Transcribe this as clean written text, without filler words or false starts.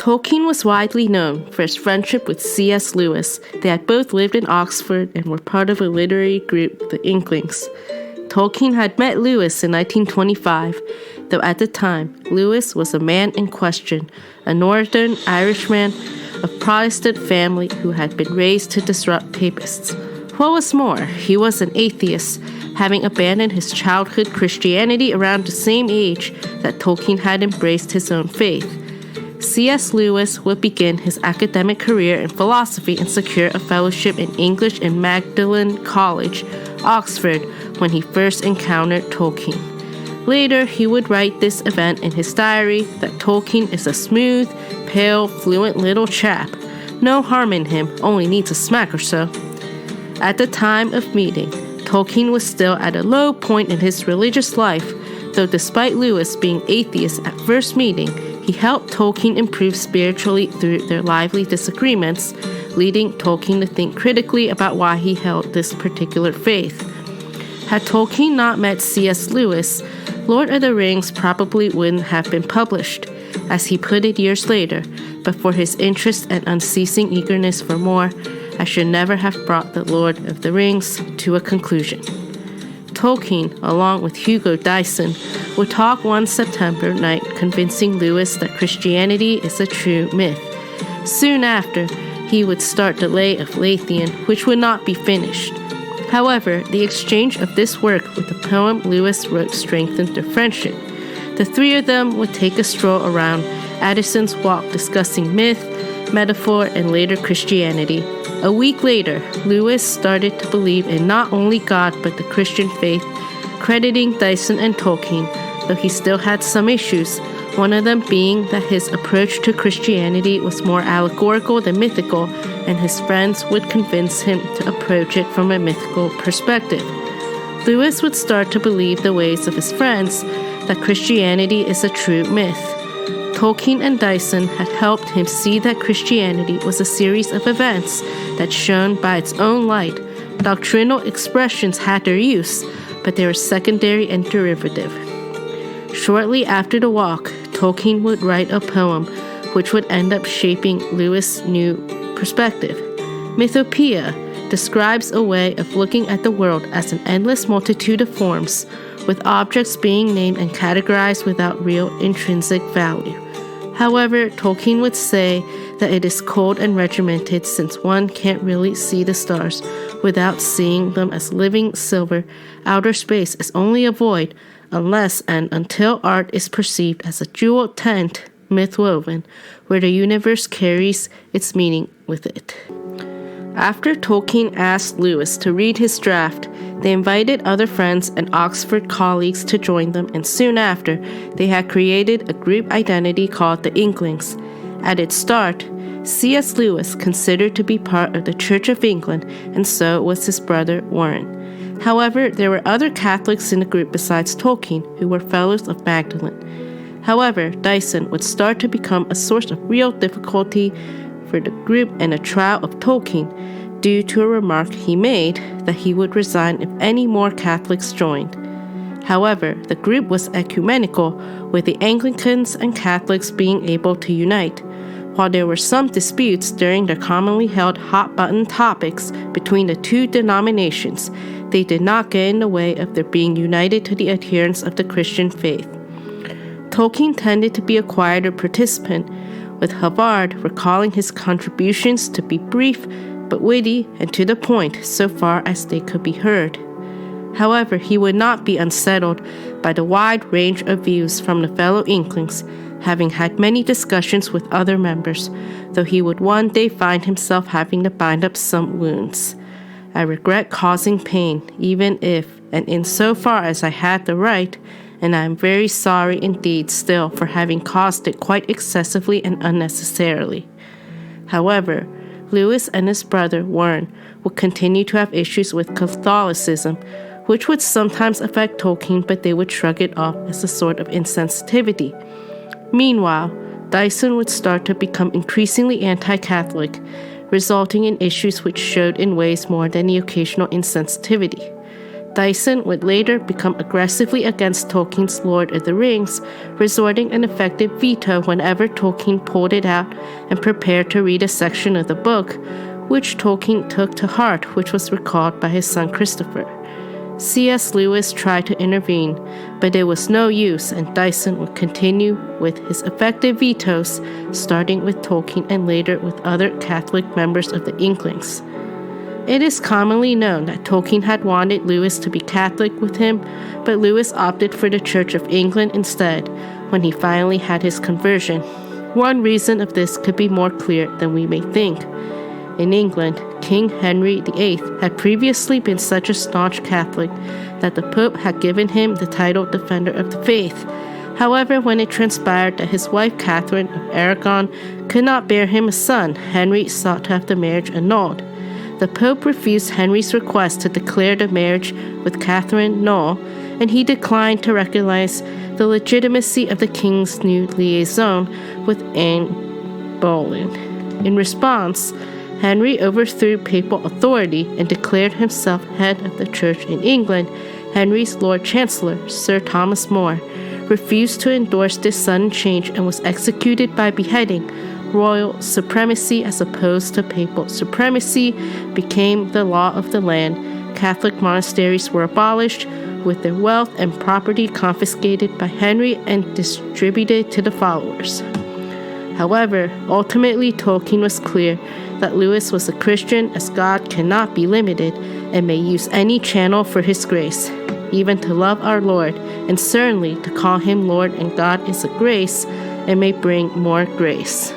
Tolkien was widely known for his friendship with C.S. Lewis. They had both lived in Oxford and were part of a literary group, the Inklings. Tolkien had met Lewis in 1925, though at the time, Lewis was a man in question, a Northern Irishman of Protestant family who had been raised to disrupt papists. What was more, he was an atheist, having abandoned his childhood Christianity around the same age that Tolkien had embraced his own faith. C.S. Lewis would begin his academic career in philosophy and secure a fellowship in English in Magdalen College, Oxford, when he first encountered Tolkien. Later, he would write this event in his diary that Tolkien is a smooth, pale, fluent little chap. No harm in him, only needs a smack or so. At the time of meeting, Tolkien was still at a low point in his religious life, though despite Lewis being atheist at first meeting, he helped Tolkien improve spiritually through their lively disagreements, leading Tolkien to think critically about why he held this particular faith. Had Tolkien not met C.S. Lewis, Lord of the Rings probably wouldn't have been published, as he put it years later, but for his interest and unceasing eagerness for more, I should never have brought the Lord of the Rings to a conclusion. Tolkien, along with Hugo Dyson, would talk one September night convincing Lewis that Christianity is a true myth. Soon after, he would start the Lay of Lathian, which would not be finished. However, the exchange of this work with the poem Lewis wrote strengthened their friendship. The three of them would take a stroll around Addison's Walk discussing myth, metaphor, and later Christianity. A week later, Lewis started to believe in not only God but the Christian faith, crediting Dyson and Tolkien, though he still had some issues, one of them being that his approach to Christianity was more allegorical than mythical, and his friends would convince him to approach it from a mythical perspective. Lewis would start to believe the ways of his friends, that Christianity is a true myth. Tolkien and Dyson had helped him see that Christianity was a series of events that shone by its own light. Doctrinal expressions had their use, but they were secondary and derivative. Shortly after the walk, Tolkien would write a poem which would end up shaping Lewis' new perspective. Mythopoeia describes a way of looking at the world as an endless multitude of forms, with objects being named and categorized without real intrinsic value. However, Tolkien would say that it is cold and regimented since one can't really see the stars without seeing them as living silver. Outer space is only a void unless and until art is perceived as a jeweled tent, myth-woven, where the universe carries its meaning with it. After Tolkien asked Lewis to read his draft, they invited other friends and Oxford colleagues to join them, and soon after, they had created a group identity called the Inklings. At its start, C.S. Lewis considered to be part of the Church of England, and so was his brother Warren. However, there were other Catholics in the group besides Tolkien, who were fellows of Magdalen. However, Dyson would start to become a source of real difficulty for the group and a trial of Tolkien due to a remark he made that he would resign if any more Catholics joined. However, the group was ecumenical, with the Anglicans and Catholics being able to unite. While there were some disputes during the commonly held hot-button topics between the two denominations, they did not get in the way of their being united to the adherents of the Christian faith. Tolkien tended to be a quieter participant, with Havard recalling his contributions to be brief but witty and to the point so far as they could be heard. However, he would not be unsettled by the wide range of views from the fellow Inklings, having had many discussions with other members, though he would one day find himself having to bind up some wounds. I regret causing pain, even if, and insofar as I had the right, and I am very sorry indeed still for having caused it quite excessively and unnecessarily. However, Lewis and his brother Warren would continue to have issues with Catholicism, which would sometimes affect Tolkien, but they would shrug it off as a sort of insensitivity. Meanwhile, Dyson would start to become increasingly anti-Catholic, resulting in issues which showed in ways more than the occasional insensitivity. Dyson would later become aggressively against Tolkien's Lord of the Rings, resorting an effective veto whenever Tolkien pulled it out and prepared to read a section of the book, which Tolkien took to heart, which was recalled by his son Christopher. C.S. Lewis tried to intervene, but it was no use, and Dyson would continue with his effective vetoes, starting with Tolkien and later with other Catholic members of the Inklings. It is commonly known that Tolkien had wanted Lewis to be Catholic with him, but Lewis opted for the Church of England instead when he finally had his conversion. One reason of this could be more clear than we may think. In England, King Henry VIII had previously been such a staunch Catholic that the Pope had given him the title Defender of the Faith. However, when it transpired that his wife Catherine of Aragon could not bear him a son, Henry sought to have the marriage annulled. The Pope refused Henry's request to declare the marriage with Catherine null, and he declined to recognize the legitimacy of the king's new liaison with Anne Boleyn. In response, Henry overthrew papal authority and declared himself head of the church in England. Henry's Lord Chancellor, Sir Thomas More, refused to endorse this sudden change and was executed by beheading. Royal supremacy as opposed to papal supremacy became the law of the land. Catholic monasteries were abolished, with their wealth and property confiscated by Henry and distributed to the followers. However, ultimately Tolkien was clear that Lewis was a Christian, as God cannot be limited and may use any channel for his grace, even to love our Lord, and certainly to call him Lord and God is a grace and may bring more grace.